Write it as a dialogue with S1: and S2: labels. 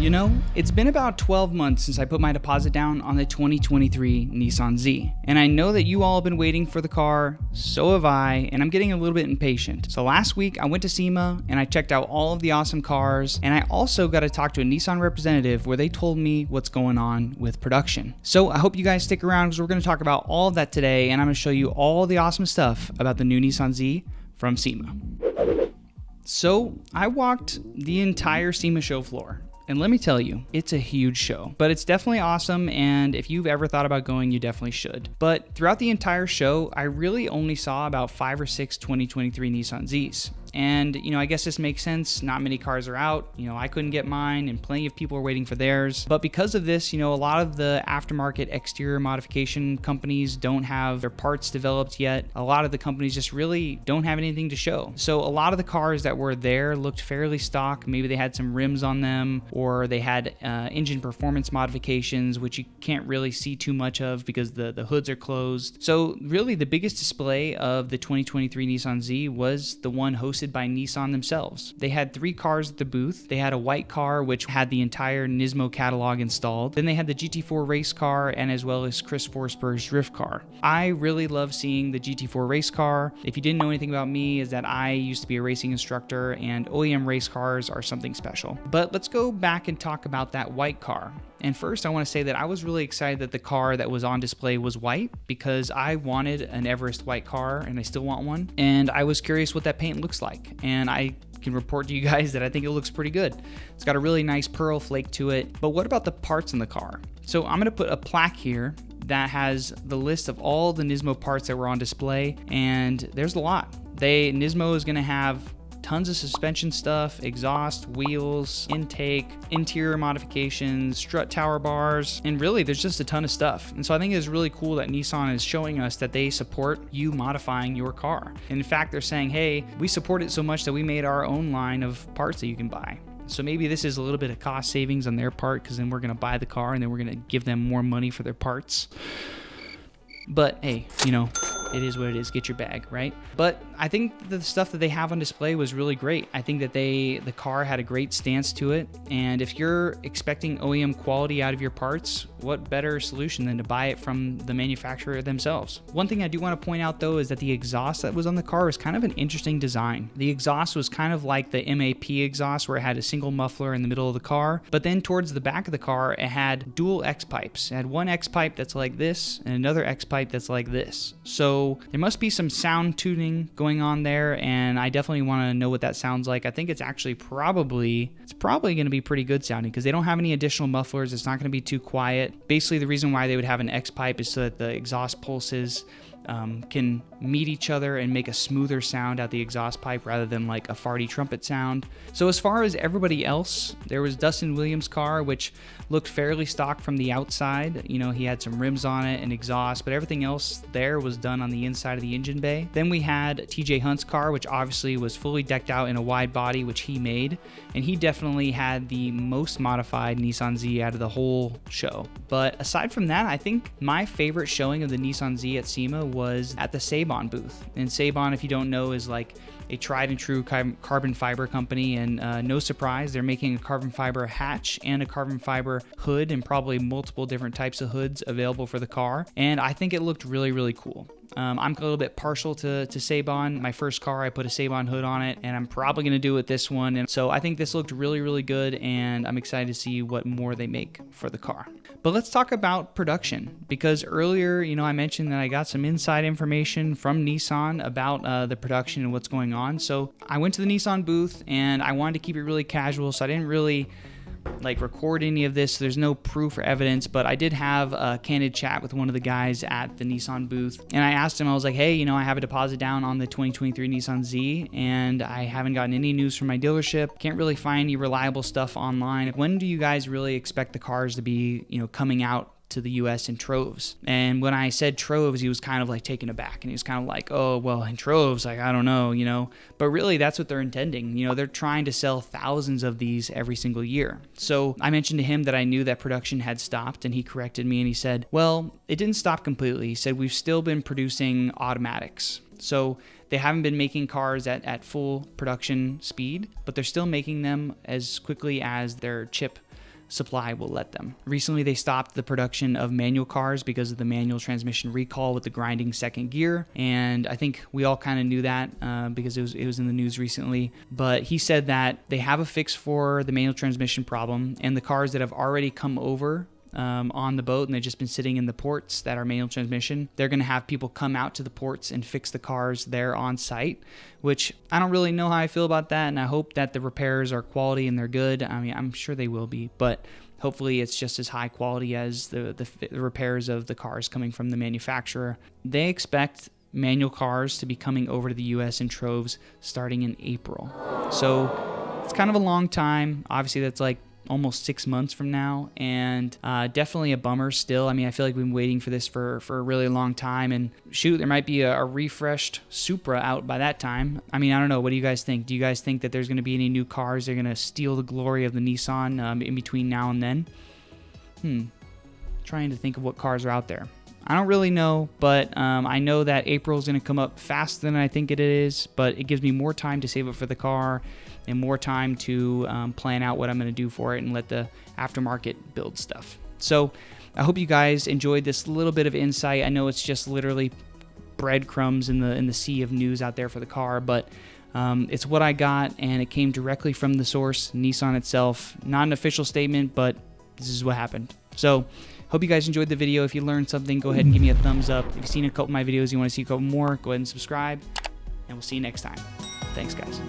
S1: You know, it's been about 12 months since I put my deposit down on the 2023 Nissan Z. And I know that you all have been waiting for the car, so have I, and I'm getting a little bit impatient. So last week I went to SEMA and I checked out all of the awesome cars, and I also got to talk to a Nissan representative where they told me what's going on with production. So I hope you guys stick around because we're going to talk about all of that today, and I'm going to show you all the awesome stuff about the new Nissan Z from SEMA. So I walked the entire SEMA show floor. And let me tell you, it's a huge show, but it's definitely awesome, and if you've ever thought about going, you definitely should. But throughout the entire show, I really only saw about 5 or 6 2023 Nissan Zs. And, I guess this makes sense. Not many cars are out. I couldn't get mine, and plenty of people are waiting for theirs. But because of this, a lot of the aftermarket exterior modification companies don't have their parts developed yet. A lot of the companies just really don't have anything to show. So a lot of the cars that were there looked fairly stock. Maybe they had some rims on them, or they had engine performance modifications, which you can't really see too much of because the hoods are closed. So really the biggest display of the 2023 Nissan Z was the one hosted by Nissan themselves. They had 3 cars at the booth. They had a white car which had the entire Nismo catalog installed. Then they had the GT4 race car, and as well as Chris Forsberg's drift car. I really love seeing the GT4 race car. If you didn't know anything about me, is that I used to be a racing instructor, and OEM race cars are something special. But let's go back and talk about that white car. And first, I want to say that I was really excited that the car that was on display was white, because I wanted an Everest white car, and I still want one. And I was curious what that paint looks like. And I can report to you guys that I think it looks pretty good. It's got a really nice pearl flake to it. But what about the parts in the car? So I'm going to put a plaque here that has the list of all the Nismo parts that were on display. And there's a lot. Nismo is going to have tons of suspension stuff, exhaust, wheels, intake, interior modifications, strut tower bars, and really there's just a ton of stuff. And so I think it's really cool that Nissan is showing us that they support you modifying your car. And in fact, they're saying, hey, we support it so much that we made our own line of parts that you can buy. So maybe this is a little bit of cost savings on their part, because then we're going to buy the car and then we're going to give them more money for their parts. But hey, it is what it is. Get your bag, right? But I think the stuff that they have on display was really great. I think that the car had a great stance to it. And if you're expecting OEM quality out of your parts, what better solution than to buy it from the manufacturer themselves? One thing I do want to point out though is that the exhaust that was on the car was kind of an interesting design. The exhaust was kind of like the MAP exhaust, where it had a single muffler in the middle of the car. But then towards the back of the car, it had dual X pipes. It had one X pipe that's like this and another X pipe that's like this. So there must be some sound tuning going on there, and I definitely want to know what that sounds like. I think it's actually probably going to be pretty good sounding, because they don't have any additional mufflers. It's not going to be too quiet. Basically, the reason why they would have an X pipe is so that the exhaust pulses can meet each other and make a smoother sound out the exhaust pipe rather than like a farty trumpet sound. So as far as everybody else, there was Dustin Williams' car, which looked fairly stock from the outside. He had some rims on it and exhaust, but everything else there was done on the inside of the engine bay. Then we had TJ Hunt's car, which obviously was fully decked out in a wide body, which he made, and he definitely had the most modified Nissan Z out of the whole show. But aside from that, I think my favorite showing of the Nissan Z at SEMA was at the Saban booth. And Saban, if you don't know, is like a tried and true carbon fiber company, and no surprise, they're making a carbon fiber hatch and a carbon fiber hood, and probably multiple different types of hoods available for the car. And I think it looked really, really cool. I'm a little bit partial to Saban. My first car, I put a Saban hood on it, and I'm probably going to do it with this one. And so I think this looked really, really good, and I'm excited to see what more they make for the car. But let's talk about production, because earlier, I mentioned that I got some inside information from Nissan about the production and what's going on. So I went to the Nissan booth, and I wanted to keep it really casual, so I didn't really record any of this. There's no proof or evidence, but I did have a candid chat with one of the guys at the Nissan booth, and I asked him, I was like, hey, I have a deposit down on the 2023 Nissan Z, and I haven't gotten any news from my dealership. Can't really find any reliable stuff online. When do you guys really expect the cars to be, coming out to the US in troves? And when I said troves, he was kind of taken aback, and he was kind of like, oh, well, in troves, I don't know, but really that's what they're intending. They're trying to sell thousands of these every single year. So I mentioned to him that I knew that production had stopped, and he corrected me, and he said, well, it didn't stop completely. He said, we've still been producing automatics. So they haven't been making cars at full production speed, but they're still making them as quickly as their chip supply will let them. Recently, they stopped the production of manual cars because of the manual transmission recall with the grinding second gear, and I think we all kind of knew that because it was in the news recently. But he said that they have a fix for the manual transmission problem, and the cars that have already come over on the boat and they've just been sitting in the ports that are manual transmission, they're going to have people come out to the ports and fix the cars there on site, which I don't really know how I feel about that, and I hope that the repairs are quality and they're good. I mean, I'm sure they will be, but hopefully it's just as high quality as the repairs of the cars coming from the manufacturer. They expect manual cars to be coming over to the US in troves starting in April. So it's kind of a long time. Obviously that's like almost 6 months from now, and definitely a bummer still. I mean, I feel like we've been waiting for this for a really long time, and shoot, there might be a refreshed Supra out by that time. I mean, I don't know. What do you guys think? Do you guys think that there's going to be any new cars that are going to steal the glory of the Nissan in between now and then? Trying to think of what cars are out there. I don't really know, but I know that April is going to come up faster than I think it is, but it gives me more time to save up for the car and more time to plan out what I'm going to do for it and let the aftermarket build stuff. So I hope you guys enjoyed this little bit of insight. I know it's just literally breadcrumbs in the sea of news out there for the car, but it's what I got, and it came directly from the source, Nissan itself. Not an official statement, but this is what happened. So hope you guys enjoyed the video. If you learned something, go ahead and give me a thumbs up. If you've seen a couple of my videos, you want to see a couple more, go ahead and subscribe, and we'll see you next time. Thanks, guys.